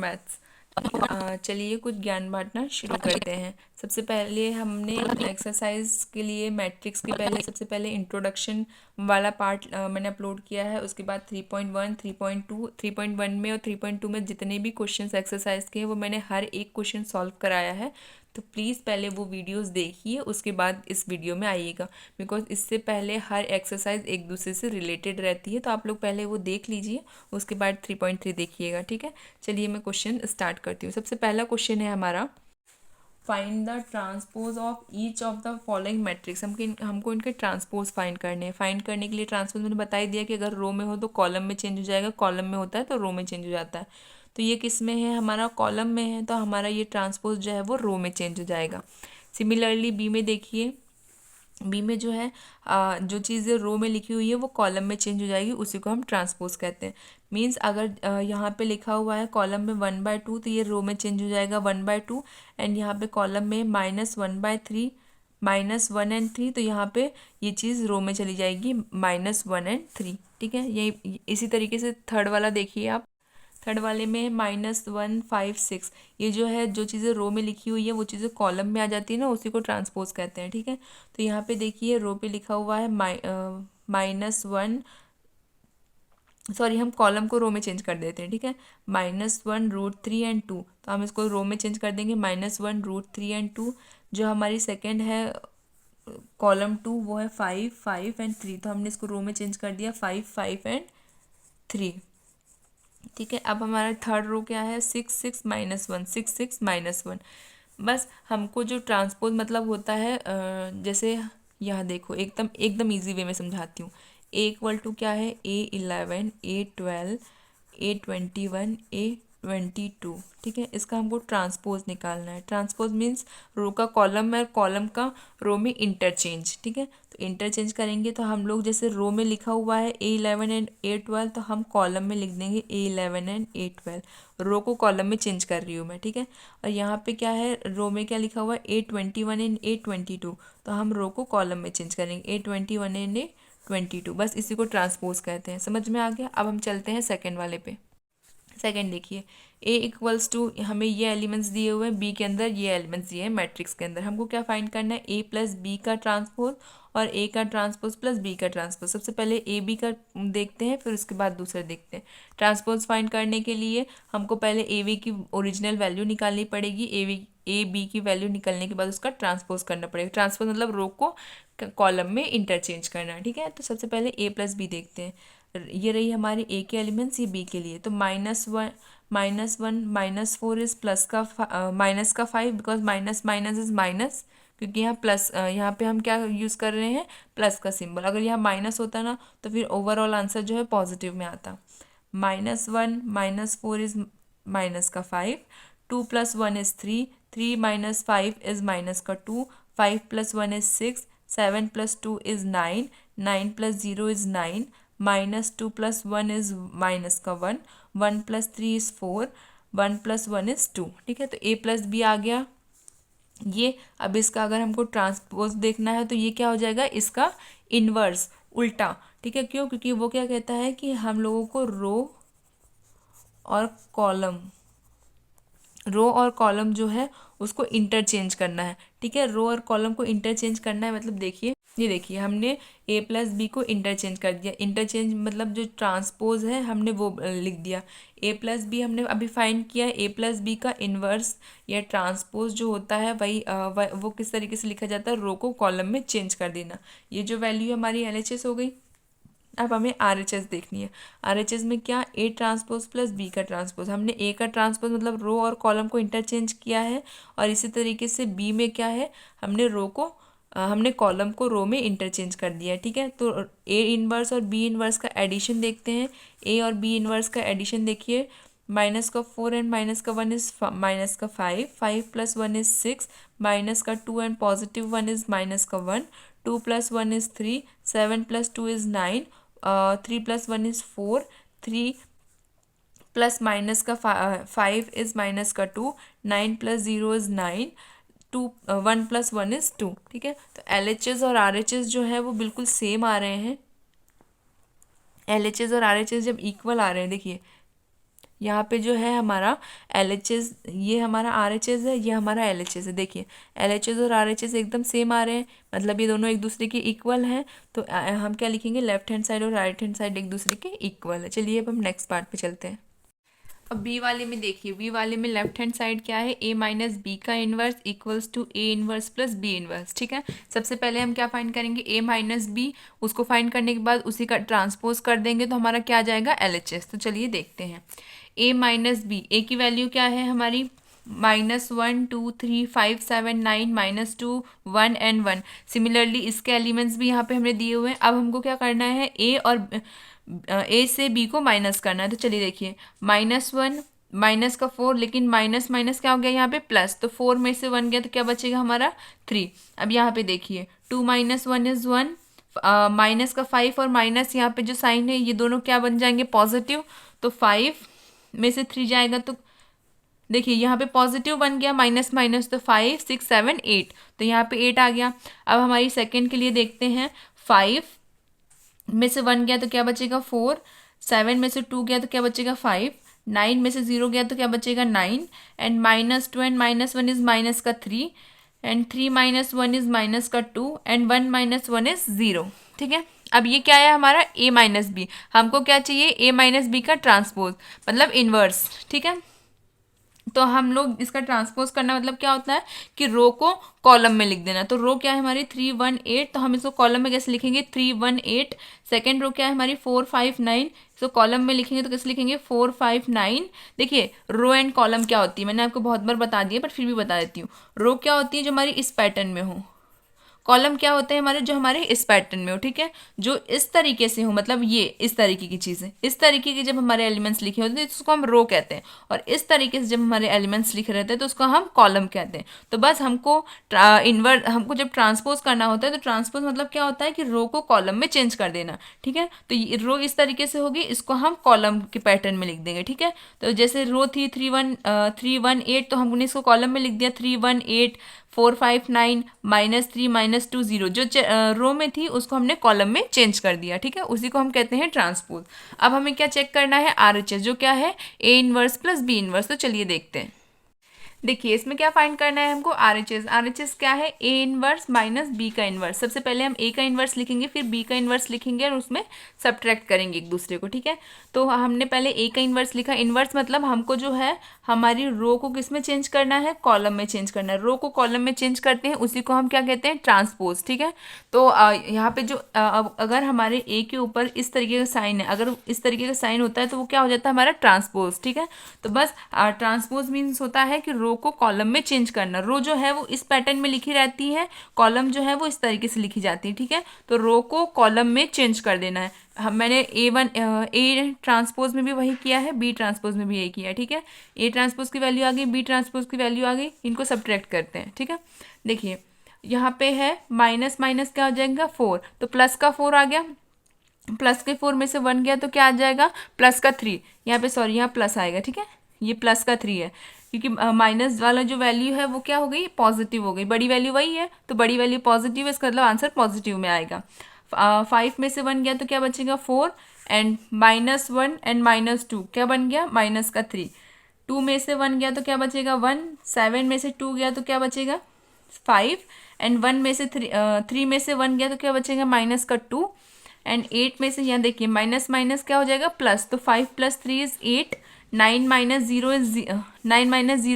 Maths. चलिए कुछ ज्ञान बांटना शुरू करते हैं। सबसे पहले हमने एक्सरसाइज के लिए मैट्रिक्स के पहले सबसे पहले इंट्रोडक्शन वाला पार्ट मैंने अपलोड किया है। उसके बाद 3.1 3.2 3.1 में और 3.2 में जितने भी क्वेश्चंस एक्सरसाइज के हैं वो मैंने हर एक क्वेश्चन सॉल्व कराया है। तो प्लीज़ पहले वो वीडियोस देखिए, उसके बाद इस वीडियो में आइएगा, बिकॉज इससे पहले हर एक्सरसाइज एक दूसरे से रिलेटेड रहती है। तो आप लोग पहले वो देख लीजिए, उसके बाद 3.3 देखिएगा, ठीक है। चलिए मैं क्वेश्चन स्टार्ट करती हूँ। सबसे पहला क्वेश्चन है हमारा, find the transpose of each of the following matrix. हमको इनके ट्रांसपोज फाइंड करने हैं। फाइंड करने के लिए ट्रांसपोज मैंने बता ही दिया कि अगर रो में हो तो कॉलम में चेंज हो जाएगा, कॉलम में होता है तो रो में चेंज हो जाता है। तो ये किस में है, हमारा कॉलम में है, तो हमारा ये ट्रांसपोज जो है वो रो में चेंज हो जाएगा। सिमिलरली बी में देखिए, बी में जो है जो चीज़ें रो में लिखी हुई है वो कॉलम में चेंज हो जाएगी, उसी को हम ट्रांसपोज कहते हैं। मीन्स अगर यहाँ पे लिखा हुआ है कॉलम में 1/2 तो ये रो में चेंज हो जाएगा 1/2। एंड यहाँ पे कॉलम में -1/3 -1 एंड 3, तो यहाँ पे ये चीज़ रो में चली जाएगी -1 एंड 3, ठीक है। यही इसी तरीके से थर्ड वाला देखिए आप। थर्ड वाले में -1 5 6, ये जो है जो चीज़ें रो में लिखी हुई है वो चीज़ें कॉलम में आ जाती है ना, उसी को ट्रांसपोज कहते हैं, ठीक है। तो यहाँ पे देखिए रो पे लिखा हुआ है -1, सॉरी हम कॉलम को रो में चेंज कर देते हैं, ठीक है। -1√3 एंड 2, तो हम इसको रो में चेंज कर देंगे -1√3 एंड 2। जो हमारी सेकेंड है कॉलम 2 वो है 5 5 एंड 3, तो हमने इसको रो में चेंज कर दिया 5 5 एंड 3, ठीक है। अब हमारा थर्ड रो क्या है, 6 6 -1 6 6 -1। बस हमको जो ट्रांसपोज मतलब होता है जैसे यहाँ देखो, एकदम एकदम ईजी वे में समझाती हूँ। A = क्या है, A11 A12 A21 A22, ठीक है। इसका हमको ट्रांसपोज निकालना है। ट्रांसपोज मीन्स रो का कॉलम में और कॉलम का रो में इंटरचेंज, ठीक है। तो इंटरचेंज करेंगे तो हम लोग जैसे रो में लिखा हुआ है A11 एंड A12, तो हम कॉलम में लिख देंगे A11 एंड A12। रो को कॉलम में चेंज कर रही हूँ मैं, ठीक है। और यहाँ पे क्या है, रो में क्या लिखा हुआ है A21 एंड A22, तो हम रो को कॉलम में चेंज करेंगे A21 एंड A22। बस इसी को ट्रांसपोज कहते हैं। समझ में आ गया। अब हम चलते हैं सेकेंड वाले पे। सेकेंड देखिए, A = हमें ये एलिमेंट्स दिए हुए हैं, बी के अंदर ये एलिमेंट्स दिए हैं मैट्रिक्स के अंदर। हमको क्या फाइंड करना है, A + B का ट्रांसपोज और A का ट्रांसपोज प्लस B का ट्रांसपोज। सबसे पहले AB का देखते हैं, फिर उसके बाद दूसरा देखते हैं। ट्रांसपोज फाइंड करने के लिए हमको पहले AB की ओरिजिनल वैल्यू निकालनी पड़ेगी। AB की वैल्यू निकलने के बाद उसका ट्रांसपोज करना पड़ेगा। ट्रांसपोज मतलब रो को कॉलम में इंटरचेंज करना, ठीक है। तो सबसे पहले A + B देखते हैं। ये रही हमारी A के एलिमेंट्स, ये B के लिए। तो -1 -4 इज प्लस का माइनस का 5, because minus minus is minus, क्योंकि यहाँ प्लस यहाँ पे हम क्या यूज़ कर रहे हैं, प्लस का सिंबल। अगर यहाँ माइनस होता ना तो फिर ओवरऑल आंसर जो है पॉजिटिव में आता। -1 -4 इज माइनस का 5, 2 + 1 इज 3, 3 - 5 इज माइनस का 2, 5 + 1 is 6, 7 + 2 is 9, 9 + 0 is 9, -2 + 1 is minus का 1, 1 + 3 इज 4, 1 + 1 इज 2, ठीक है। तो A + B आ गया ये। अब इसका अगर हमको ट्रांसपोज देखना है तो ये क्या हो जाएगा, इसका इन्वर्स, उल्टा, ठीक है। क्यों, क्योंकि वो क्या कहता है कि हम लोगों को और कॉलम रो और कॉलम जो है उसको इंटरचेंज करना है, ठीक है। रो और कॉलम को इंटरचेंज करना है मतलब देखिए, ये देखिए हमने A + B को इंटरचेंज कर दिया। इंटरचेंज मतलब जो ट्रांसपोज है हमने वो लिख दिया। A + B हमने अभी फाइंड किया। A + B का इन्वर्स या ट्रांसपोज जो होता है वो किस तरीके से लिखा जाता है, रो को कॉलम में चेंज कर देना। ये जो वैल्यू है हमारी LHS हो गई। अब हमें RHS देखनी है। RHS में क्या, A ट्रांसपोज प्लस B का ट्रांसपोज। हमने A का ट्रांसपोज मतलब रो और कॉलम को इंटरचेंज किया है, और इसी तरीके से B में क्या है, हमने कॉलम को रो में इंटरचेंज कर दिया है, ठीक है। तो A इनवर्स और B इनवर्स का एडिशन देखते हैं। A और B इनवर्स का एडिशन देखिए, -4 and -1 is -5, 5 + 1 is 6, -2 and +1 is -1, 2 + 1 is 3, 7 + 2 is 9, 3 + 1 is 4, 3 plus minus का 5 इज माइनस का 2, 9 + 0 इज 9, 2 1 + 1 इज 2, ठीक है। तो LHS और RHS जो है वो बिल्कुल सेम आ रहे हैं। LHS और RHS जब इक्वल आ रहे हैं, देखिए यहाँ पे जो है हमारा LHS, ये हमारा RHS है, ये हमारा LHS है। देखिए LHS और RHS एकदम सेम आ रहे हैं, मतलब ये दोनों एक दूसरे के इक्वल हैं। तो हम क्या लिखेंगे, लेफ्ट हैंड साइड और राइट हैंड साइड एक दूसरे के इक्वल है। चलिए अब हम नेक्स्ट पार्ट पे चलते हैं। अब बी वाले में देखिए, बी वाले में लेफ्ट हैंड साइड क्या है, a माइनस बी का inverse equals to a inverse plus b inverse. ठीक है, सबसे पहले हम क्या फाइंड करेंगे, a माइनस बी, उसको फाइंड करने के बाद उसी का ट्रांसपोज कर देंगे तो हमारा क्या आ जाएगा, LHS। तो चलिए देखते हैं, a माइनस बी, a की वैल्यू क्या है हमारी, -1 2 3 5 7 9 -2 1 एंड 1। सिमिलरली इसके एलिमेंट्स भी यहाँ पे हमने दिए हुए हैं। अब हमको क्या करना है, ए और ए से बी को माइनस करना है। तो चलिए देखिए, -1 माइनस का 4, लेकिन माइनस माइनस क्या हो गया यहाँ पे प्लस, तो 4 में से 1 गया तो क्या बचेगा हमारा 3। अब यहाँ पे देखिए 2 - 1 इज 1, माइनस का 5 और माइनस यहाँ पे जो साइन है ये दोनों क्या बन जाएंगे, पॉजिटिव। तो 5 में से 3 जाएगा तो देखिए यहाँ पे पॉजिटिव बन गया, माइनस माइनस तो 5 6 7 8, तो यहाँ पे 8 आ गया। अब हमारी सेकेंड के लिए देखते हैं, 5 में से 1 गया तो क्या बचेगा 4, 7 में से 2 गया तो क्या बचेगा 5, 9 में से 0 गया तो क्या बचेगा 9, एंड -2 एंड -1 इज माइनस का 3, एंड 3 - 1 इज माइनस का 2, एंड 1 - 1 इज 0। ठीक है, अब ये क्या है हमारा a माइनस बी, हमको क्या चाहिए, a माइनस बी का ट्रांसपोज मतलब इन्वर्स। ठीक है, तो हम लोग इसका ट्रांसपोज करना मतलब क्या होता है कि रो को कॉलम में लिख देना। तो रो क्या है हमारी 3 1 8, तो हम इसको कॉलम में कैसे लिखेंगे, 3 1 8। सेकेंड रो क्या है हमारी 4 5 9, इसको कॉलम में लिखेंगे तो कैसे लिखेंगे 4 5 9। देखिए रो एंड कॉलम क्या होती है, मैंने आपको बहुत बार बता दिया, पर फिर भी बता देती हूँ। रो क्या होती है जो हमारी इस पैटर्न में हो, कॉलम क्या होते हैं हमारे जो हमारे इस पैटर्न में हो। ठीक है, जो इस तरीके से हो, मतलब ये इस तरीके की चीज़ें, इस तरीके के जब हमारे एलिमेंट्स लिखे होते हैं तो उसको हम रो कहते हैं, और इस तरीके से जब हमारे एलिमेंट्स लिखे रहते हैं तो उसको हम कॉलम कहते हैं। तो बस हमको हमको जब ट्रांसपोज करना होता है तो ट्रांसपोज मतलब क्या होता है कि रो को कॉलम में चेंज कर देना। ठीक है, तो ये रो इस तरीके से होगी, इसको हम कॉलम के पैटर्न में लिख देंगे। ठीक है, तो जैसे रो थी 3 1 8, तो हमने इसको कॉलम में लिख दिया 3 1 8 4 5 9 -3 -2 0, जो रो में थी उसको हमने कॉलम में चेंज कर दिया। ठीक है, उसी को हम कहते हैं ट्रांसपोज। अब हमें क्या चेक करना है, RHS, जो क्या है a inverse plus b inverse. तो चलिए देखते हैं, देखिए इसमें क्या फाइंड करना है हमको, RHS। RHS क्या है, a इन्वर्स माइनस b का इन्वर्स। सबसे पहले हम a का इन्वर्स लिखेंगे, फिर b का इन्वर्स लिखेंगे और उसमें सब्ट्रैक्ट करेंगे एक दूसरे को। ठीक है, तो हमने पहले a का इन्वर्स लिखा, इन्वर्स मतलब हमको जो है हमारी रो को किस में चेंज करना है, कॉलम में चेंज करना है। रो को कॉलम में चेंज करते हैं, उसी को हम क्या कहते हैं, ट्रांसपोज। ठीक है, तो यहाँ पे जो अगर हमारे a के ऊपर इस तरीके का साइन है, अगर इस तरीके का साइन होता है तो वो क्या हो जाता है हमारा ट्रांसपोज। ठीक है, तो बस ट्रांसपोज मीन्स होता है कि रो को कॉलम में चेंज करना। रो जो है वो इस पैटर्न में लिखी रहती है, कॉलम जो है वो इस तरीके से लिखी जाती है। ठीक है, तो रो को कॉलम में चेंज कर देना है। मैंने ए ट्रांसपोज में भी वही किया है, बी ट्रांसपोज में भी यही किया है। ठीक है, ए ट्रांसपोज की वैल्यू आ गई, बी ट्रांसपोज की वैल्यू आ गई, इनको सब्ट्रैक्ट करते हैं। ठीक है, देखिए यहाँ पे है माइनस माइनस क्या हो जाएगा 4, तो प्लस का 4 आ गया, प्लस के 4 में से 1 गया तो क्या आ जाएगा प्लस का 3, यहाँ पे सॉरी यहाँ प्लस आएगा। ठीक है, ये प्लस का 3 है, क्योंकि माइनस वाला जो वैल्यू है वो क्या हो गई, पॉजिटिव हो गई। बड़ी वैल्यू वही है तो बड़ी वैल्यू पॉजिटिव है, इसका मतलब आंसर पॉजिटिव में आएगा। 5 में से 1 गया तो क्या बचेगा 4, एंड -1 एंड -2 क्या बन गया माइनस का 3। 2 में से 1 गया तो क्या बचेगा 1, 7 में से 2 गया तो क्या बचेगा 5, एंड 1 में से 3 में से 1 गया तो क्या बचेगा माइनस का 2, एंड 8 में से यहाँ देखिए माइनस माइनस क्या हो जाएगा प्लस, तो 5 + 3 इज 8, 9 - 0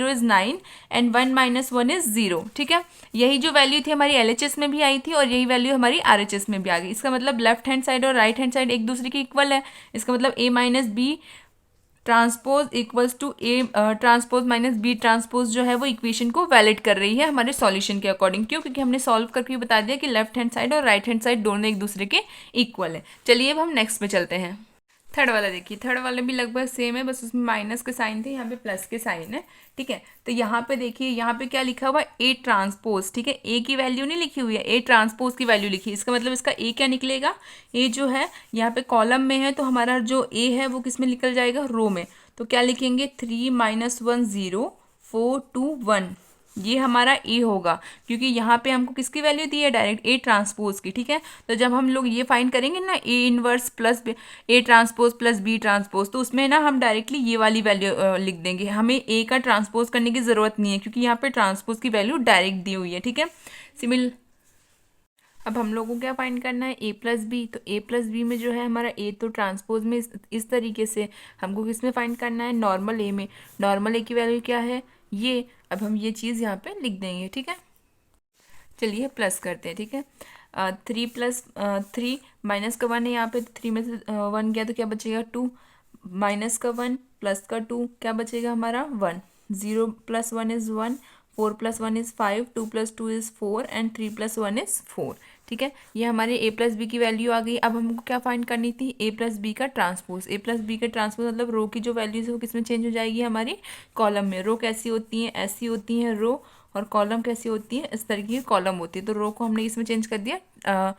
इज 9, एंड 1 - 1 इज 0। ठीक है, यही जो वैल्यू थी हमारी LHS में भी आई थी और यही वैल्यू हमारी RHS में भी आ गई। इसका मतलब लेफ्ट हैंड साइड और राइट हैंड साइड एक दूसरे के इक्वल है। इसका मतलब a minus B transpose equals to a transpose minus b transpose जो है वो इक्वेशन को वैलिड कर रही है हमारे सॉल्यूशन के अकॉर्डिंग। क्यों, क्योंकि हमने सॉल्व करके बता दिया कि लेफ्ट हैंड साइड और राइट हैंड साइड दोनों एक दूसरे के इक्वल है। चलिए अब हम नेक्स्ट पे चलते हैं। थर्ड वाला देखिए, थर्ड वाला भी लगभग सेम है, बस उसमें माइनस के साइन थे, यहाँ पे प्लस के साइन है। ठीक है, तो यहाँ पे देखिए, यहाँ पे क्या लिखा हुआ है ए ट्रांसपोज। ठीक है, ए की वैल्यू नहीं लिखी हुई है, ए ट्रांसपोज की वैल्यू लिखी है। इसका मतलब इसका ए क्या निकलेगा, ए जो है यहाँ पे कॉलम में है तो हमारा जो ए है वो किस में निकल जाएगा, रो में। तो क्या लिखेंगे 3 - 1 0 4 2 1, ये हमारा ए होगा, क्योंकि यहाँ पे हमको किसकी वैल्यू दी है, डायरेक्ट ए ट्रांसपोज की, ठीक है। तो जब हम लोग ये फाइंड करेंगे ना, A inverse plus A transpose plus B transpose, तो उसमें ना हम डायरेक्टली ये वाली वैल्यू लिख देंगे, हमें ए का ट्रांसपोज करने की ज़रूरत नहीं है, क्योंकि यहाँ पे ट्रांसपोज की वैल्यू डायरेक्ट दी हुई है, ठीक है। सिमिल अब हम लोगों को क्या फाइंड करना है, ए प्लस बी। तो ए प्लस बी में जो है हमारा ए तो ट्रांसपोज में इस तरीके से, हमको किस में फाइंड करना है, नॉर्मल ए में। नॉर्मल ए की वैल्यू क्या है, ये। अब हम ये चीज़ यहाँ पे लिख देंगे, ठीक है। चलिए प्लस करते हैं, ठीक है। 3 माइनस का 1 है यहाँ पे, तो 3 में से 1 गया तो क्या बचेगा, 2। माइनस का 1 प्लस का 2 क्या बचेगा हमारा, 1। 0 plus 1 is 1, 4 plus 1 is 5, 2 plus 2 is 4 and 3 plus 1 is 4, ठीक है। ये हमारे ए प्लस बी की वैल्यू आ गई। अब हमको क्या फाइंड करनी थी, ए प्लस बी का ट्रांसपोज। ए प्लस बी का ट्रांसपोज मतलब रो की जो वैल्यूज है वो किस में चेंज हो जाएगी, हमारी कॉलम में। रो कैसी होती हैं, ऐसी होती हैं रो, और कॉलम कैसी होती है, इस तरीके की कॉलम होती है। तो रो को हमने इसमें चेंज कर दिया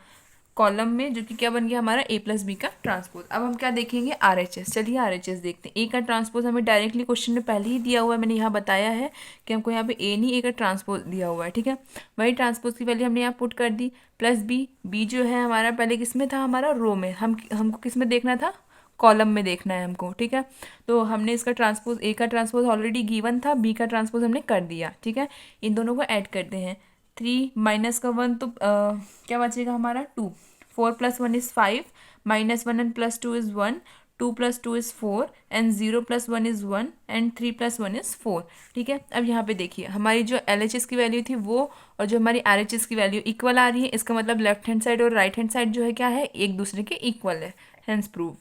कॉलम में, जो कि क्या बन गया हमारा ए प्लस बी का ट्रांसपोज। अब हम क्या देखेंगे, आर एच एस। चलिए आर एच एस देखते हैं। ए का ट्रांसपोज हमें डायरेक्टली क्वेश्चन में पहले ही दिया हुआ है, मैंने यहाँ बताया है कि हमको यहाँ पे ए नहीं ए का ट्रांसपोज दिया हुआ है, ठीक है। वही ट्रांसपोज की वैल्यू हमने यहाँ पुट कर दी, प्लस बी। बी जो है हमारा पहले किस में था, हमारा रो में। हमको किस में देखना था, कॉलम में देखना है हमको, ठीक है। तो हमने इसका ट्रांसपोज, ए का ट्रांसपोज ऑलरेडी गिवन था, बी का ट्रांसपोज हमने कर दिया, ठीक है। इन दोनों को ऐड करते हैं। 3 माइनस का 1 तो क्या बचेगा हमारा, 2। 4 plus 1 is 5, minus 1 and plus 2 is 1, 2 plus 2 is 4 and 0 plus 1 is 1 and 3 plus 1 is 4, ठीक है। अब यहाँ पे देखिए हमारी जो एल एच एस की वैल्यू थी वो, और जो हमारी आर एच एस की वैल्यू इक्वल आ रही है। इसका मतलब लेफ्ट हैंड साइड और राइट हैंड साइड जो है क्या है, एक दूसरे के इक्वल है, हेंस प्रूव।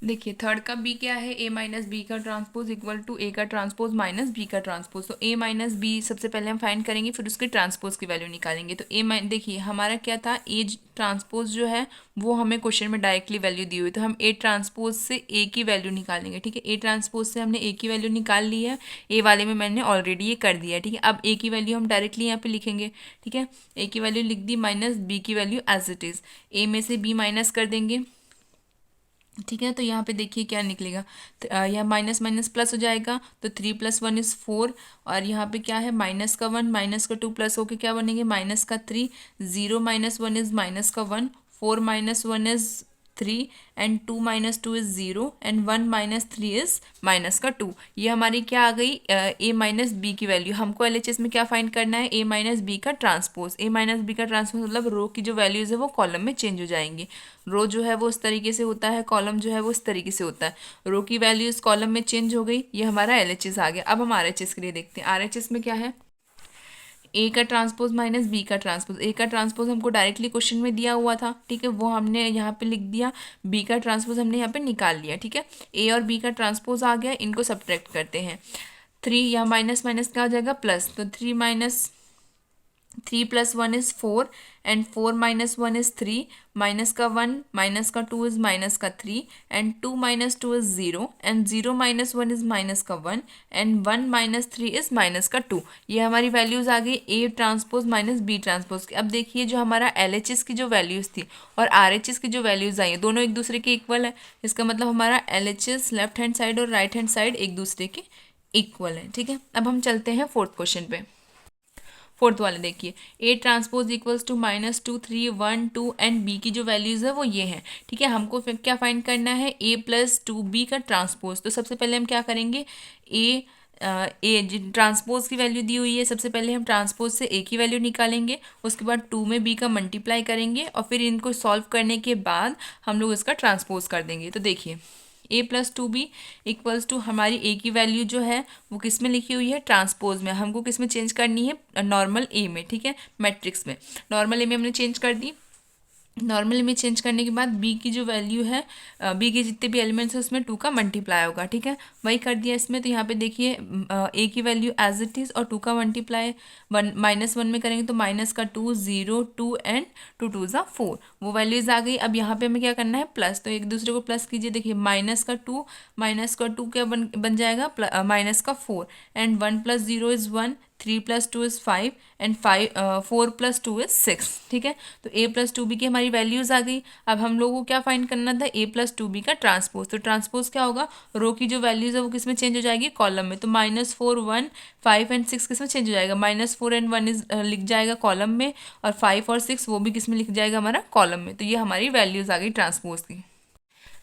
देखिए थर्ड का बी क्या है, ए माइनस बी का ट्रांसपोज इक्वल टू ए का ट्रांसपोज माइनस बी का ट्रांसपोज। तो ए माइनस बी सबसे पहले हम फाइंड करेंगे, फिर उसके ट्रांसपोज की वैल्यू निकालेंगे। तो देखिए हमारा क्या था, ए ट्रांसपोज जो है वो हमें क्वेश्चन में डायरेक्टली वैल्यू दी हुई, तो हम ए ट्रांसपोज से ए की वैल्यू निकालेंगे, ठीक है। ए ट्रांसपोज से हमने ए की वैल्यू निकाल ली है, ए वाले में मैंने ऑलरेडी ये कर दिया है, ठीक है। अब ए की वैल्यू हम डायरेक्टली यहाँ पे लिखेंगे, ठीक है। ए की वैल्यू लिख दी, माइनस बी की वैल्यू एज इट इज़। ए में से बी माइनस कर देंगे, ठीक है। तो यहाँ पे देखिए क्या निकलेगा, यह माइनस माइनस प्लस हो जाएगा, तो 3 प्लस 1 इज़ 4, और यहाँ पे क्या है, माइनस का 1 माइनस का 2 प्लस होके क्या बनेंगे, माइनस का 3। 0 माइनस 1 इज़ माइनस का 1, 4 minus 1 is 3 and 2 minus 2 is 0 and 1 minus 3 is minus का 2। ये हमारी क्या आ गई, ए माइनस बी की वैल्यू। हमको एल एच एस में क्या फाइंड करना है, ए माइनस बी का ट्रांसपोज। ए माइनस बी का ट्रांसपोज मतलब रो की जो वैल्यूज़ है वो कॉलम में चेंज हो जाएंगी। रो जो है वो इस तरीके से होता है, कॉलम जो है वो इस तरीके से होता है। रो की वैल्यूज़ कॉलम में चेंज हो गई, ये हमारा एल एच एस आ गया। अब हम आर एच एस के लिए देखते हैं। आर एच एस में क्या है, ए का ट्रांसपोज माइनस बी का ट्रांसपोज। ए का ट्रांसपोज हमको डायरेक्टली क्वेश्चन में दिया हुआ था, ठीक है, वो हमने यहाँ पे लिख दिया। बी का ट्रांसपोज हमने यहाँ पे निकाल लिया, ठीक है। ए और बी का ट्रांसपोज आ गया, इनको सब्ट्रैक्ट करते हैं। 3 या माइनस माइनस क्या हो जाएगा, प्लस। तो 3 plus 1 is 4 and 4 minus 1 is 3, minus का 1 माइनस का 2 इज़ माइनस का 3 and 2 minus 2 is 0 and 0 minus 1 is minus का 1 एंड 1 माइनस 3 इज़ माइनस का 2। ये हमारी वैल्यूज़ आ गई A transpose minus B transpose की। अब देखिए जो हमारा एल एच एस की जो वैल्यूज़ थी और आर एच एस की जो वैल्यूज़ आई है, दोनों एक दूसरे के इक्वल है। इसका मतलब हमारा L H S left hand side और राइट हैंड साइड एक दूसरे के इक्वल है, ठीक है। अब हम चलते हैं फोर्थ क्वेश्चन पे। फोर्थ वाले देखिए, A transpose equals to minus 2 3 1 2 and B की जो वैल्यूज़ है वो ये हैं, ठीक है। हमको फिर क्या फाइंड करना है, ए प्लस 2 बी का ट्रांसपोज। तो सबसे पहले हम क्या करेंगे, ए ट्रांसपोज की वैल्यू दी हुई है, सबसे पहले हम ट्रांसपोज से ए की वैल्यू निकालेंगे, उसके बाद 2 में बी का मल्टीप्लाई करेंगे और फिर इनको सॉल्व करने के बाद हम लोग इसका ट्रांसपोज कर देंगे। तो देखिए ए प्लस 2 बी इक्वल्स टू हमारी ए की वैल्यू जो है वो किस में लिखी हुई है, ट्रांसपोज में। हमको किस में चेंज करनी है, नॉर्मल ए में, ठीक है, मैट्रिक्स में। नॉर्मल ए में हमने चेंज कर दी। नॉर्मल में चेंज करने के बाद बी की जो वैल्यू है, बी के जितने भी एलिमेंट्स हैं उसमें 2 का मल्टीप्लाई होगा, ठीक है, वही कर दिया इसमें। तो यहाँ पे देखिए ए की वैल्यू एज इट इज़ और 2 का मल्टीप्लाई माइनस 1 में करेंगे तो माइनस का 2 0 2 एंड 2 2 ज़ा 4, वो वैल्यूज़ आ गई। अब यहाँ पे हमें क्या करना है, प्लस। तो एक दूसरे को प्लस कीजिए, देखिए माइनस का 2 क्या बन जाएगा, माइनस का 4 and 1 plus 0 is 1, 3 + 2 is 5 and 4 + 2 is 6। ठीक है, तो a + 2b की हमारी वैल्यूज़ आ गई। अब हम लोगों को क्या फाइंड करना था, a + 2b का ट्रांसपोज। तो ट्रांसपोज क्या होगा, रो की जो वैल्यूज़ है वो किस में चेंज हो जाएगी, कॉलम में। तो -4 1 5 एंड 6 किस में चेंज हो जाएगा, -4 एंड 1 इज लिख जाएगा कॉलम में, और 5 और 6 वो भी किस में लिख जाएगा, हमारा कॉलम में। तो ये हमारी वैल्यूज़ आ गई ट्रांसपोज की।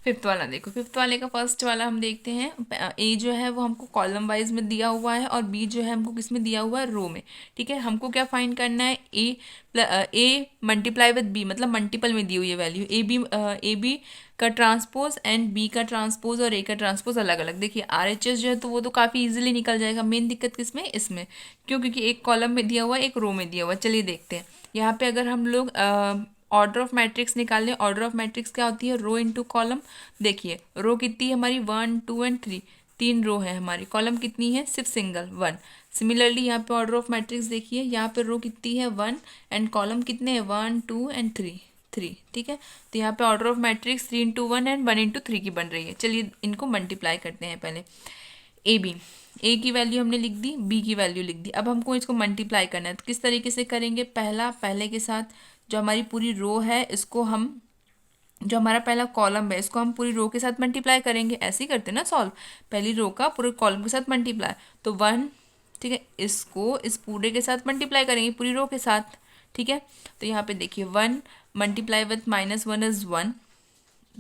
फिफ्थ वाला देखो, फिफ्थ वाले का फर्स्ट वाला हम देखते हैं। ए जो है वो हमको कॉलम वाइज में दिया हुआ है, और बी जो है हमको किस में दिया हुआ है, रो में। ठीक है, हमको क्या फाइंड करना है, ए मल्टीप्लाई विद बी, मतलब मल्टीपल में दी हुई है वैल्यू। ए बी का ट्रांसपोज एंड बी का ट्रांसपोज और ए का ट्रांसपोज अलग अलग। देखिए RHS जो है तो वो तो काफ़ी इजीली निकल जाएगा। मेन दिक्कत किस में, इसमें, क्यों, क्योंकि एक कॉलम में दिया हुआ है, एक रो में दिया हुआ है। चलिए देखते हैं। यहाँ पे अगर हम लोग ऑर्डर ऑफ मैट्रिक्स निकाल लें, ऑर्डर ऑफ मैट्रिक्स क्या होती है, रो इंटू कॉलम। देखिए रो कितनी है हमारी, 1 2 एंड 3, 3 रो है हमारी। कॉलम कितनी है, सिर्फ सिंगल 1। सिमिलरली यहाँ पे ऑर्डर ऑफ मैट्रिक्स देखिए, यहाँ पे रो कितनी है 1 एंड कॉलम कितने हैं 1 2 एंड 3 3। ठीक है, तो यहाँ पे ऑर्डर ऑफ मैट्रिक्स 3 × 1 एंड 1 × 3 की बन रही है। चलिए इनको मल्टीप्लाई करते हैं पहले। ए बी, ए की वैल्यू हमने लिख दी, बी की वैल्यू लिख दी। अब हमको इसको मल्टीप्लाई करना है, तो किस तरीके से करेंगे, पहले के साथ जो हमारी पूरी रो है इसको हम, जो हमारा पहला कॉलम है इसको हम पूरी रो के साथ मल्टीप्लाई करेंगे। ऐसे ही करते हैं ना सॉल्व, पहली रो का पूरे कॉलम के साथ मल्टीप्लाई। तो 1, ठीक है, इसको इस पूरे के साथ मल्टीप्लाई करेंगे, पूरी रो के साथ। ठीक है, तो यहाँ पे देखिए 1 multiply with -1 is 1,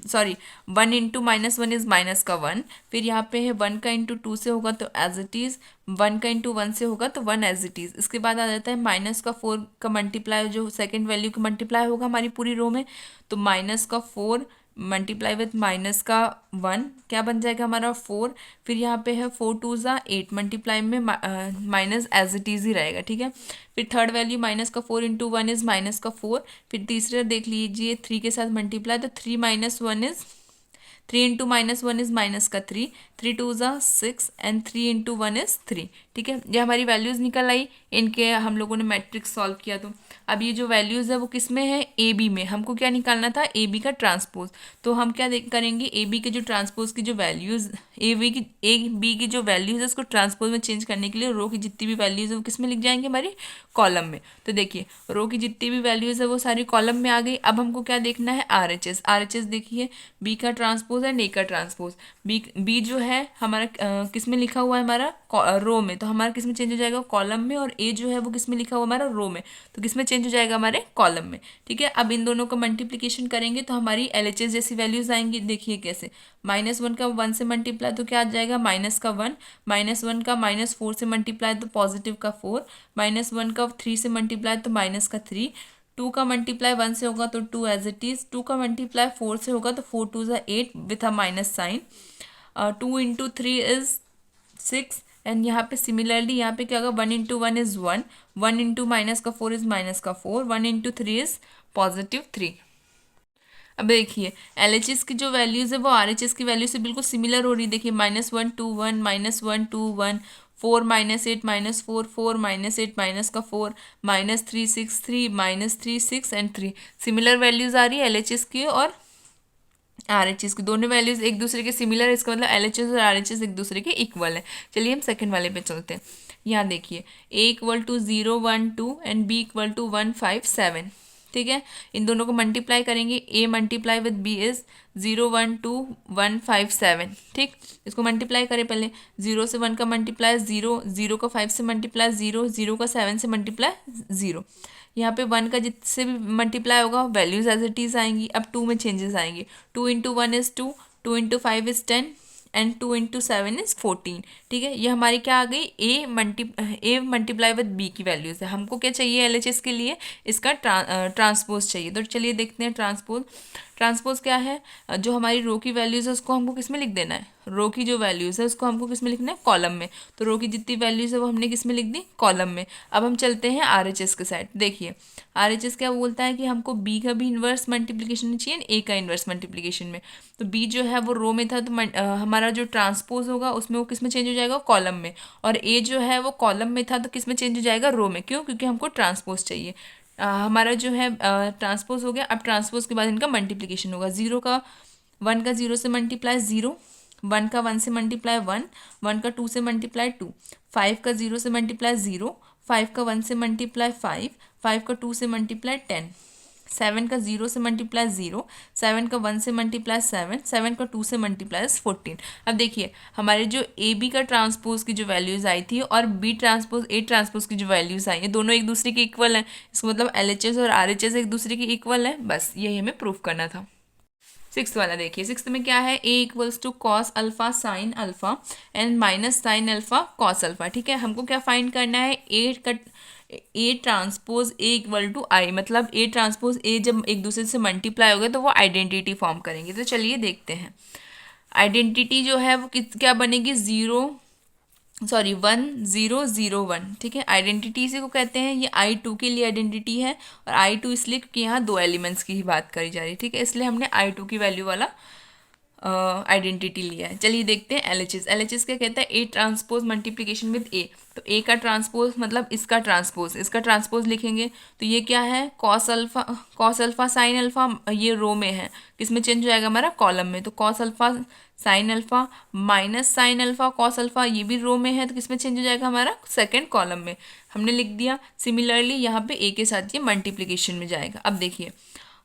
sorry 1 × -1 is minus का 1। फिर यहाँ पे है 1 का × 2 से होगा तो एज इट इज़, 1 का × 1 से होगा तो 1 एज इट इज़। इसके बाद आ जाता है -4 का मल्टीप्लाई, जो सेकंड वैल्यू का मल्टीप्लाई होगा हमारी पूरी रो में। तो -4 मल्टीप्लाई विथ -1 क्या बन जाएगा हमारा 4। फिर यहाँ पे है 4 2 ज़ा 8, मल्टीप्लाई में माइनस एज इट इज़ ही रहेगा। ठीक है, फिर थर्ड वैल्यू -4 × 1 इज़ -4। फिर तीसरा देख लीजिए 3 के साथ मल्टीप्लाई, तो 3 - 1 इज़ 3 × -1 इज़ -3, 3 2 ज़ा 6 एंड 3 × 1 इज़ 3। ठीक है, ये हमारी वैल्यूज़ निकल आई, इनके हम लोगों ने मैट्रिक्स सॉल्व किया। तो अब ये जो वैल्यूज़ है वो किस में है, ए बी में। हमको क्या निकालना था, ए बी का ट्रांसपोज। तो हम क्या करेंगे, ए बी के जो ट्रांसपोज की जो वैल्यूज़, ए बी की जो वैल्यूज़ है उसको ट्रांसपोज में चेंज करने के लिए रो की जितनी भी वैल्यूज़ है वो किस में लिख जाएंगे, हमारी कॉलम में। तो देखिए रो की जितनी भी वैल्यूज़ है वो सारी कॉलम में आ गई। अब हमको क्या देखना है, RHS देखिए, बी का ट्रांसपोज एंड ए का ट्रांसपोज। बी जो है हमारा किस में लिखा हुआ है, हमारा रो में, तो हमारा किस में चेंज हो जाएगा, कॉलम में। और ए जो है वो किस में लिखा हुआ हमारा, रो में, तो किस में चेंज हो जाएगा, हमारे कॉलम में। ठीक है, अब इन दोनों का मल्टीप्लिकेशन करेंगे तो हमारी LHS जैसी वैल्यूज आएंगी। देखिए कैसे, -1 का 1 से मल्टीप्लाई तो क्या आ जाएगा, -1 -1 का -4 से मल्टीप्लाई तो +4, -1 का 3 से मल्टीप्लाई तो -3, 2 का मल्टीप्लाई 1 से होगा तो 2 एज इट इज़, 2 का मल्टीप्लाई 4 से होगा तो 4 2 ज़ा 8 with a minus sign, 2 × 3 is 6। And यहाँ पे सिमिलरली यहाँ पे क्या होगा, 1 × 1 इज़ 1, 1 × -4 इज़ -4, 1 × 3 इज़ +3। अब देखिए LHS की जो वैल्यूज़ है वो RHS की वैल्यू से बिल्कुल सिमिलर हो रही है। देखिए -1 2 1, -1 2 1, 4 -8 -4, 4 -8 -4, -3 6 3, -3 6 एंड 3। सिमिलर वैल्यूज़ आ रही है LHS की और RHS की, दोनों वैल्यूज एक दूसरे के सिमिलर है, इसका मतलब LHS और RHS एक दूसरे के इक्वल है। चलिए हम सेकंड वाले पे चलते हैं। यहाँ देखिए A = 0 1 2 एंड B = 1 5 7। ठीक है, इन दोनों को मल्टीप्लाई करेंगे, A multiply with B is 0 1 2 1 5 7। ठीक, इसको मल्टीप्लाई करें पहले, 0 से 1 का मल्टीप्लाई 0, 0 का 5 से मल्टीप्लाई 0, 0 का 7 से मल्टीप्लाई 0। यहाँ पे 1 का जिससे भी मल्टीप्लाई होगा वैल्यूज एज इट इज़ आएंगी। अब 2 में चेंजेस आएंगे, 2 × 1 इज़ 2, 2 × 5 इज़ 10 एंड 2 × 7 इज़ 14। ठीक है, ये हमारी क्या आ गई, ए मल्टीप्लाई विद बी की वैल्यूज़ है। हमको क्या चाहिए, LHS के लिए इसका ट्रांसपोज चाहिए। तो चलिए देखते हैं ट्रांसपोज क्या है, जो हमारी रो की वैल्यूज़ है उसको हमको किस में लिख देना है, रो की जो वैल्यूज़ है उसको हमको किस में लिखना है, कॉलम में। तो रो की जितनी वैल्यूज़ है वो हमने किस में लिख दी, कॉलम में। अब हम चलते हैं RHS के साइड। देखिए RHS क्या बोलता है कि हमको B का भी इन्वर्स मल्टीप्लिकेशन चाहिए, A का इन्वर्स मल्टीप्लिकेशन में। तो B जो है वो रो में था, तो हमारा जो ट्रांसपोज होगा उसमें वो किस में चेंज हो जाएगा, कॉलम में। और A जो है वो कॉलम में था तो किस में चेंज हो जाएगा, रो में। क्यों, क्योंकि हमको ट्रांसपोज चाहिए। हमारा जो है ट्रांसपोज हो गया। अब ट्रांसपोज के बाद इनका मल्टीप्लिकेशन होगा, 1 का 0 से मल्टीप्लाई 0, 1 का 1 से मल्टीप्लाई 1, 1 का 2 से मल्टीप्लाई 2, 5 का 0 से मल्टीप्लाई 0, 5 का 1 से मल्टीप्लाई 5, 5 का 2 से मल्टीप्लाई 10, 7 का 0 से मल्टीप्लाई 0, 7 का 1 से मल्टीप्लाई 7, 7 का 2 से मल्टीप्लाई 14। अब देखिए हमारे जो ए बी का ट्रांसपोज की जो वैल्यूज़ आई थी और बी ट्रांसपोज ए ट्रांसपोज की जो वैल्यूज़ आई हैं दोनों एक दूसरे के इक्वल हैं। इसका मतलब एल एच एस और आर एच एस एक दूसरे के इक्वल है। बस यही हमें प्रूफ करना था। सिक्स वाला देखिए, सिक्स में क्या है, A equals to cos alpha sine alpha and minus sine alpha cos alpha. ठीक है, हमको क्या फाइंड करना है, A transpose A equal to I, मतलब ए ट्रांसपोज ए जब एक दूसरे से मल्टीप्लाई हो गए तो वो आइडेंटिटी फॉर्म करेंगे। तो चलिए देखते हैं, आइडेंटिटी जो है वो क्या बनेगी, 1 0 0 1। ठीक है, आइडेंटिटी इसी को कहते हैं। ये I2 के लिए आइडेंटिटी है और I2 इसलिए क्योंकि यहाँ दो एलिमेंट्स की ही बात करी जा रही है। ठीक है, इसलिए हमने I2 की वैल्यू वाला आइडेंटिटी लिया है। चलिए देखते हैं एलएचएस। एलएचएस क्या कहता है, ए ट्रांसपोज मल्टीप्लिकेशन विद ए। तो ए का ट्रांसपोज मतलब इसका ट्रांसपोज लिखेंगे। तो ये क्या है, कॉस अल्फा साइन अल्फा, ये रो में है, किसमें चेंज हो जाएगा हमारा, कॉलम में। तो cos alpha sine alpha minus sine alpha cos alpha, ये भी रो में है, तो किसमें चेंज हो जाएगा हमारा, सेकेंड कॉलम में। हमने लिख दिया। सिमिलरली यहाँ पे ए के साथ ये मल्टीप्लिकेशन में जाएगा। अब देखिए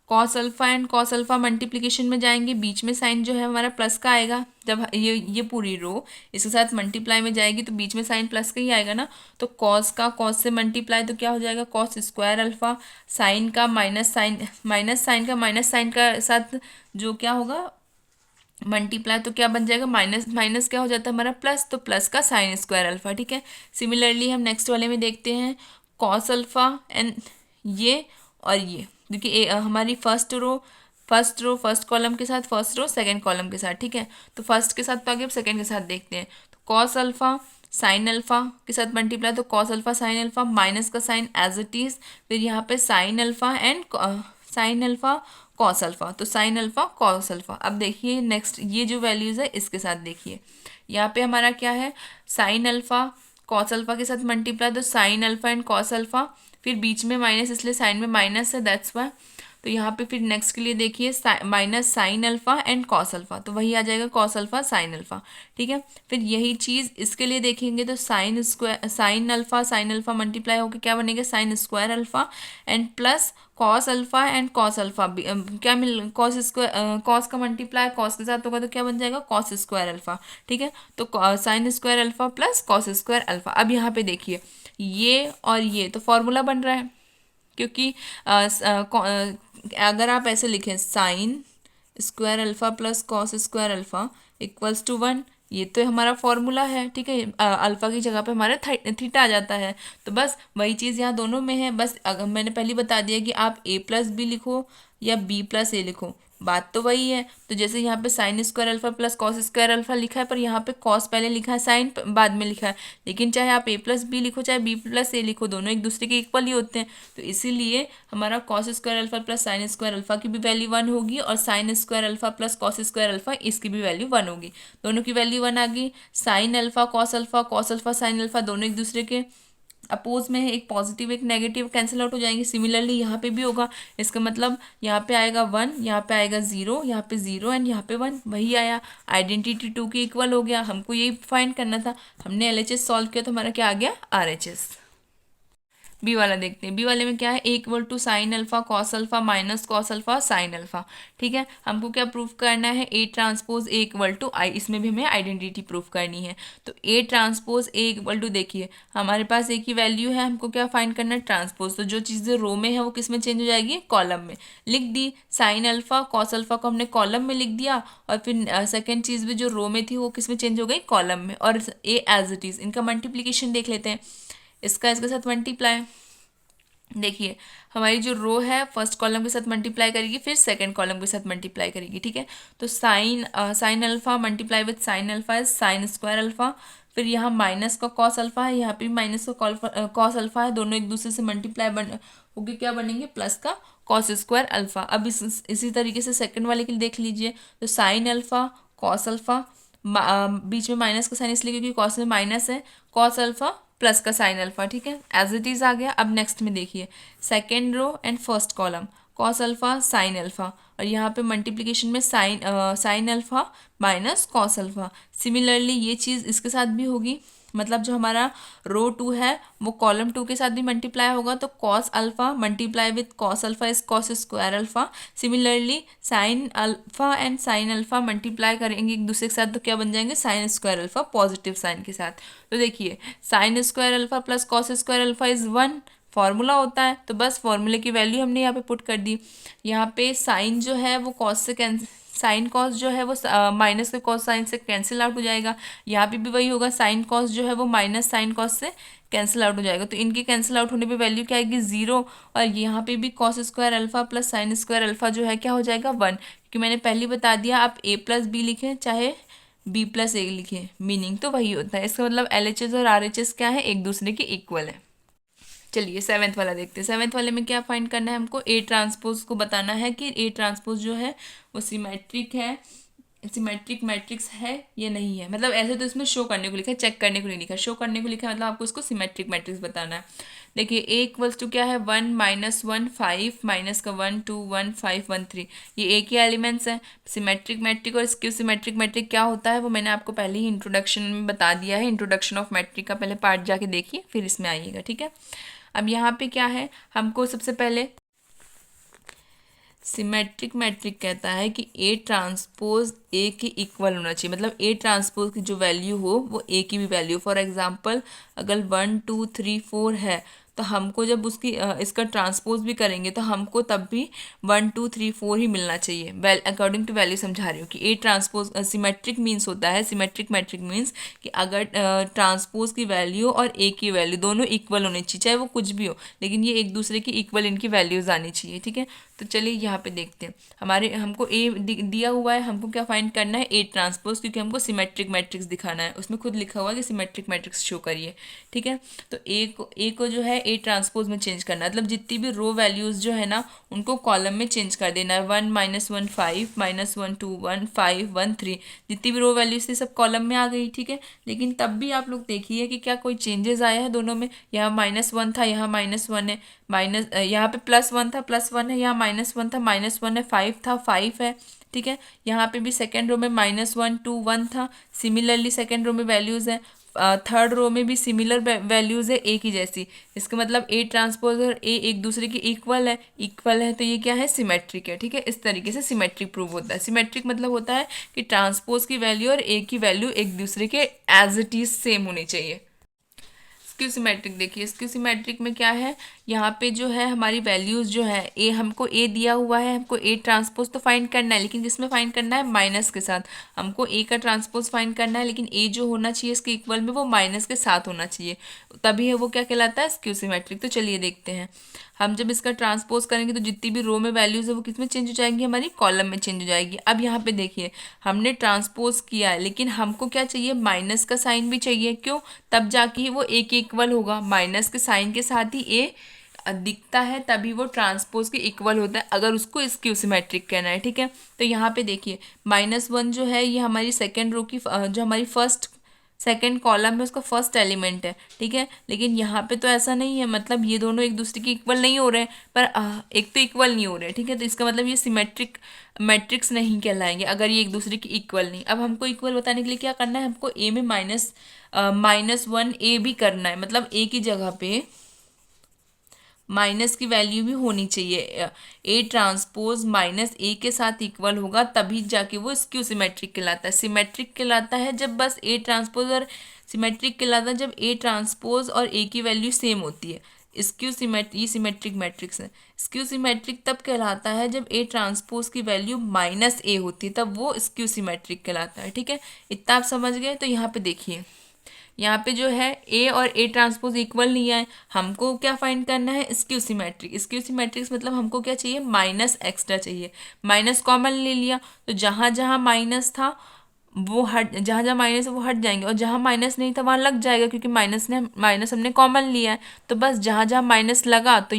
cos alpha and cos alpha multiplication में जाएंगे, बीच में साइन जो है हमारा प्लस का आएगा। जब ये पूरी रो इसके साथ मल्टीप्लाई में जाएगी तो बीच में साइन प्लस का ही आएगा ना। तो कॉस का कॉस से मल्टीप्लाई तो क्या हो जाएगा, कॉस स्क्वायर अल्फा, साइन का माइनस साइन का साथ जो क्या होगा मल्टीप्लाई, तो क्या बन जाएगा, माइनस माइनस क्या हो जाता है हमारा प्लस, तो प्लस का साइन स्क्वायर अल्फा। ठीक है, सिमिलरली हम नेक्स्ट वाले में देखते हैं कॉस अल्फा एंड ये और ये, क्योंकि हमारी फर्स्ट कॉलम के साथ फर्स्ट रो, सेकंड कॉलम के साथ। ठीक है, तो फर्स्ट के साथ तो आगे अब सेकंड के साथ देखते हैं। तो कॉस अल्फा साइन अल्फा के साथ मल्टीप्लाई, तो cos alpha sine alpha minus का साइन एज इट इज, फिर यहाँ पे sign alpha and sign alpha cos alpha, तो साइन अल्फा कॉस अल्फा। अब देखिए नेक्स्ट ये जो वैल्यूज है इसके साथ देखिए, यहाँ पे हमारा क्या है, साइन अल्फा कॉस अल्फा के साथ मल्टीप्लाई, तो sign alpha and cos alpha, फिर बीच में माइनस इसलिए साइन में माइनस है, दैट्स वाई। तो यहाँ पे फिर नेक्स्ट के लिए देखिए minus sine alpha and cos alpha, तो वही आ जाएगा कॉस अल्फा साइन अल्फा। ठीक है, फिर यही चीज़ इसके लिए देखेंगे तो साइन अल्फा मल्टीप्लाई होकर क्या बनेगा, sign square alpha and plus cos alpha and cos alpha, क्या मिल कॉस स्क्वायर कॉस का मल्टीप्लाई कॉस के साथ होगा तो क्या बन जाएगा, कॉस स्क्वायर अल्फा। ठीक है, तो sign square alpha plus cos square alpha. अब यहाँ पे देखिए ये और ये तो फॉर्मूला बन रहा है, क्योंकि अगर आप ऐसे लिखें sine square alpha plus cos square alpha equals to 1, ये तो हमारा फॉर्मूला है। ठीक है, अल्फा की जगह पे हमारा थीटा आ जाता है। तो बस वही चीज़ यहाँ दोनों में है। बस अगर मैंने पहले बता दिया कि आप a प्लस बी लिखो या b प्लस ए लिखो, बात तो वही है। तो जैसे यहाँ पे sign square alpha plus cos square alpha लिखा है, पर यहाँ पे कॉस पहले लिखा है, साइन बाद में लिखा है, लेकिन चाहे आप a प्लस बी लिखो चाहे b प्लस ए लिखो, दोनों एक दूसरे के इक्वल ही होते हैं। तो इसीलिए हमारा cos square alpha plus sign square alpha की भी वैल्यू 1 होगी और sign square alpha plus cos square alpha इसकी भी वैल्यू 1 होगी। दोनों की वैल्यू 1 आ गई। Sign alpha cos alpha sine alpha दोनों एक दूसरे के अपोज में है, एक पॉजिटिव एक नेगेटिव कैंसिल आउट हो जाएंगे। सिमिलरली यहाँ पे भी होगा, इसका मतलब यहाँ पे आएगा 1, यहाँ पे आएगा 0, यहाँ पे 0 एंड यहाँ पे 1, वही आया, आइडेंटिटी 2 के इक्वल हो गया। हमको यही फाइंड करना था, हमने एलएचएस सॉल्व किया तो हमारा क्या आ गया, आरएचएस। बी वाला देखते हैं, बी वाले में क्या है, A equal to sine alpha cos alpha minus cos alpha sine alpha. ठीक है, हमको क्या प्रूफ करना है, A transpose A equal to I, इसमें भी हमें आइडेंटिटी प्रूफ करनी है। तो A transpose A equal to, देखिए हमारे पास ए की वैल्यू है, हमको क्या फाइंड करना है, ट्रांसपोज। तो जो चीज़ें रो में है वो किस में चेंज हो जाएगी, कॉलम में। लिख the sign alpha cos alpha को हमने कॉलम में लिख दिया, और फिर सेकेंड चीज़ भी जो रो में थी वो किस में चेंज हो गई, कॉलम में। और ए एज इट इज़, इनका मल्टीप्लीकेशन देख लेते हैं, इसका इसके साथ मल्टीप्लाई। देखिए हमारी जो रो है फर्स्ट कॉलम के साथ मल्टीप्लाई करेगी, फिर सेकंड कॉलम के साथ मल्टीप्लाई करेगी। ठीक है, तो sine alpha multiply with sine alpha is sine square alpha, फिर यहाँ माइनस का कॉस अल्फा है, यहाँ पे माइनस का कॉस अल्फा है, दोनों एक दूसरे से मल्टीप्लाई होगी, क्या बनेंगे, प्लस का कॉस स्क्वायर अल्फा। अब इसी तरीके से सेकंड वाले के लिए देख लीजिए, तो साइन अल्फा कॉस अल्फा, बीच में माइनस का साइन इसलिए क्योंकि कॉस में माइनस है, कॉस अल्फा प्लस का साइन अल्फा। ठीक है, एज इट इज़ आ गया। अब नेक्स्ट में देखिए second row and first column, cos alpha sine alpha, और यहाँ पे मल्टीप्लिकेशन में sine alpha minus cos alpha. Similarly ये चीज़ इसके साथ भी होगी, मतलब जो हमारा रो 2 है वो कॉलम 2 के साथ भी मल्टीप्लाई होगा, तो cos alpha multiply with cos alpha is cos square alpha. Similarly sine alpha and sine alpha multiply करेंगे एक दूसरे के साथ तो क्या बन जाएंगे, sine square alpha positive sine के साथ। तो देखिए sine square alpha plus cos square alpha is 1 formula होता है, तो बस फार्मूले की वैल्यू हमने यहाँ पे पुट कर दी। यहाँ पे साइन जो है वो कॉस से कैंसिल, साइन कॉस जो है वो माइनस के कॉस साइन से कैंसिल आउट हो जाएगा। यहाँ पे भी वही होगा, साइन कॉस जो है वो माइनस साइन कॉस से कैंसिल आउट हो जाएगा। तो इनके कैंसिल आउट होने पे वैल्यू क्या आएगी, 0। और यहाँ पे भी cos square alpha plus sign square alpha जो है क्या हो जाएगा, 1। क्योंकि मैंने पहले बता दिया आप a प्लस बी लिखें चाहे b प्लस a लिखें, मीनिंग तो वही होता है। इसका मतलब LHS और RHS क्या है, एक दूसरे के इक्वल है। चलिए 7th वाला देखते हैं। 7th वाले में क्या फाइंड करना है हमको, ए ट्रांसपोज को बताना है कि ए ट्रांसपोज जो है वो सिमेट्रिक है, सिमेट्रिक मैट्रिक्स है या नहीं है। मतलब ऐसे तो इसमें शो करने को लिखा है, चेक करने को नहीं लिखा है, शो करने को लिखा है, मतलब आपको इसको सिमेट्रिक मैट्रिक्स बताना है। देखिए ए इक्वल्स टू क्या है, 1 माइनस 1 5 माइनस का 1 2 1 5 1 3, ये एक ही एलिमेंट्स हैं। सिमेट्रिक मैट्रिक और स्क्यू सिमेट्रिक मैट्रिक क्या होता है वो मैंने आपको पहले ही इंट्रोडक्शन में बता दिया है। इंट्रोडक्शन ऑफ मैट्रिक का पहले पार्ट जाके देखिए, फिर इसमें आइएगा, ठीक है। अब यहाँ पे क्या है, हमको सबसे पहले सिमेट्रिक मैट्रिक कहता है कि ए ट्रांसपोज ए के इक्वल होना चाहिए, मतलब ए ट्रांसपोज की जो वैल्यू हो वो ए की भी वैल्यू। फॉर एग्जांपल अगर 1 2 3 4 है तो हमको जब उसकी इसका ट्रांसपोज भी करेंगे तो हमको तब भी 1 2 3 4 ही मिलना चाहिए। अकॉर्डिंग टू वैल्यू समझा रही हूँ कि ए ट्रांसपोज सिमेट्रिक मीन्स होता है, सिमेट्रिक मैट्रिक मीन्स कि अगर ट्रांसपोज की वैल्यू और ए की वैल्यू दोनों इक्वल होनी चाहिए, चाहे वो कुछ भी हो, लेकिन ये एक दूसरे की इक्वल इनकी वैल्यूज आनी चाहिए, ठीक है। तो चलिए यहाँ पे देखते हैं, हमको ए दिया हुआ है, हमको क्या फाइंड करना है, ए ट्रांसपोज, क्योंकि हमको सिमेट्रिक मैट्रिक्स दिखाना है। उसमें खुद लिखा हुआ है कि सिमेट्रिक मैट्रिक्स शो करिए, ठीक है। तो ए को जो है ए ट्रांसपोज में चेंज करना है, मतलब जितनी भी रो वैल्यूज जो है ना उनको कॉलम में चेंज कर देना है। 1 माइनस 1 5 माइनस 1 2 1 5 1 3, जितनी भी रो वैल्यूज थी सब कॉलम में आ गई, ठीक है। लेकिन तब भी आप लोग देखिए कि क्या कोई चेंजेस आया है दोनों में। यहाँ -1 था, यहाँ -1 है, माइनस यहाँ पे +1 था, +1 है, यहाँ -1 था, -1 है, 5 था, 5 है, ठीक है। यहाँ पे भी सेकेंड रो में -1 2 1 था, सिमिलरली सेकेंड रो में वैल्यूज़ है। थर्ड रो में भी सिमिलर वैल्यूज़ है ए की जैसी। इसका मतलब ए ट्रांसपोज और ए एक दूसरे की इक्वल है, तो ये क्या है, सिमेट्रिक है, ठीक है। इस तरीके से सिमेट्रिक प्रूव होता है। सिमेट्रिक मतलब होता है कि ट्रांसपोज की वैल्यू और ए की वैल्यू एक दूसरे के एज इट इज सेम होनी चाहिए। स्क्यू सिमेट्रिक देखिए, स्क्यू सिमेट्रिक में क्या है, यहाँ पे जो है हमारी वैल्यूज़ जो है ए, हमको ए दिया हुआ है, हमको ए ट्रांसपोज तो फाइंड करना है, लेकिन किसमें फाइंड करना है, माइनस के साथ। हमको ए का ट्रांसपोज फाइंड करना है, लेकिन ए जो होना चाहिए इसके इक्वल में वो माइनस के साथ होना चाहिए, तभी है वो क्या कहलाता है, स्क्यू सिमेट्रिक। तो चलिए देखते हैं, हम जब इसका ट्रांसपोज करेंगे तो जितनी भी रो में वैल्यूज़ है वो किस में चेंज हो जाएंगी, हमारी कॉलम में चेंज हो जाएगी। अब यहाँ पे देखिए हमने ट्रांसपोज किया है, लेकिन हमको क्या चाहिए, माइनस का साइन भी चाहिए। क्यों, तब जाके ही वो ए के इक्वल होगा। माइनस के साइन के साथ ही ए दिखता है, तभी वो ट्रांसपोज के इक्वल होता है, अगर उसको स्क्यू सिमेट्रिक कहना है, ठीक है। तो यहाँ पे देखिए -1 जो है ये हमारी सेकेंड रो की जो हमारी सेकेंड कॉलम में उसका फर्स्ट एलिमेंट है, ठीक है। लेकिन यहाँ पे तो ऐसा नहीं है, मतलब ये दोनों एक दूसरे की इक्वल नहीं हो रहे हैं, पर एक तो इक्वल नहीं हो रहे, ठीक है। तो इसका मतलब ये सिमेट्रिक मैट्रिक्स नहीं कहलाएंगे अगर ये एक दूसरे की इक्वल नहीं। अब हमको इक्वल बताने के लिए क्या करना है, हमको ए में -1 ए भी करना है, मतलब ए की जगह पे माइनस की वैल्यू भी होनी चाहिए। ए ट्रांसपोज माइनस ए के साथ इक्वल होगा तभी जाके वो स्क्यू सिमेट्रिक कहलाता है। सिमेट्रिक कहलाता है जब बस ए ट्रांसपोज और सिमेट्रिक कहलाता है जब ए ट्रांसपोज और ए की वैल्यू सेम होती है। स्क्यू सिमेट्रिक, ये सिमेट्रिक मैट्रिक्स है। स्क्यू सिमेट्रिक तब कहलाता है जब ए ट्रांसपोज की वैल्यू -a होती है, तब वो स्क्यू सिमेट्रिक कहलाता है, ठीक है। इतना आप समझ गए। तो यहाँ पे देखिए, यहाँ पे जो है ए और ए ट्रांसपोज इक्वल नहीं है, हमको क्या फाइंड करना है, स्क्यू सिमेट्रिक। स्क्यू सिमेट्रिक्स मतलब हमको क्या चाहिए, माइनस एक्स्ट्रा चाहिए। माइनस कॉमन ले लिया तो जहाँ जहाँ माइनस था वो जहाँ जहाँ माइनस है वो हट जाएंगे, और जहाँ माइनस नहीं था वहाँ लग जाएगा, क्योंकि माइनस हमने कॉमन लिया है। तो बस जहाँ जहाँ माइनस लगा तो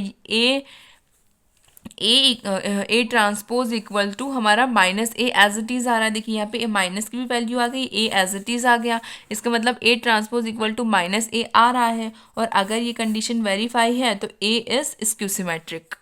ए ट्रांसपोज इक्वल टू हमारा -a एज इट इज़ आ रहा है। देखिए यहाँ पे ए माइनस की भी वैल्यू आ गई, ए एज इट इज़ आ गया। इसका मतलब A transpose equal to -a आ रहा है, और अगर ये कंडीशन वेरीफाई है तो ए इज स्क्यू सिमेट्रिक।